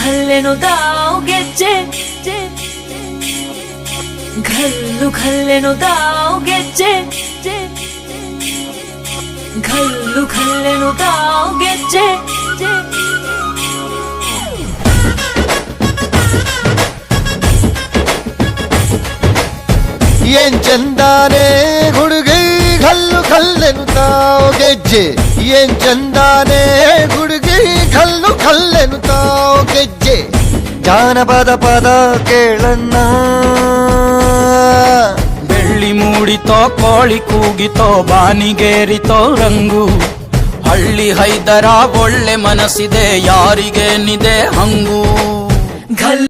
ಖಲ್ಲೆನು ತಾವು ಗೆಜ್ಜೆ ಘಲ್ಲು ಖಲ್ಲೆನು ತಾವು ಗೆಜ್ಜೆ ಘಲ್ಲು ಖಲ್ಲೆನು ತಾವು ಗೆಜ್ಜೆ ಏನ್ ಚಂದಾನೆ ಹುಡುಗಿ ಘಲ್ಲು ಖಲ್ಲೆನು ತಾವು ಗೆಜ್ಜೆ ಏನ್ ಚಂದಾನೆ ಹುಡುಗಿ ಘಲ್ಲು ಖಲ್ಲೆನು ತಾವು ಗೆಜ್ಜೆ ಜಾನಪದ ಪದ ಕೇಳಣ್ಣ ಬೆಳ್ಳಿ ಮೂಡಿತೋ ಕೋಳಿ ಕೂಗಿತೋ ಬಾನಿಗೇರಿತೋ ರಂಗು ಹಳ್ಳಿ ಹೈದರ ಒಳ್ಳೆ ಮನಸ್ಸಿದೆ ಯಾರಿಗೇನಿದೆ ಹಂಗು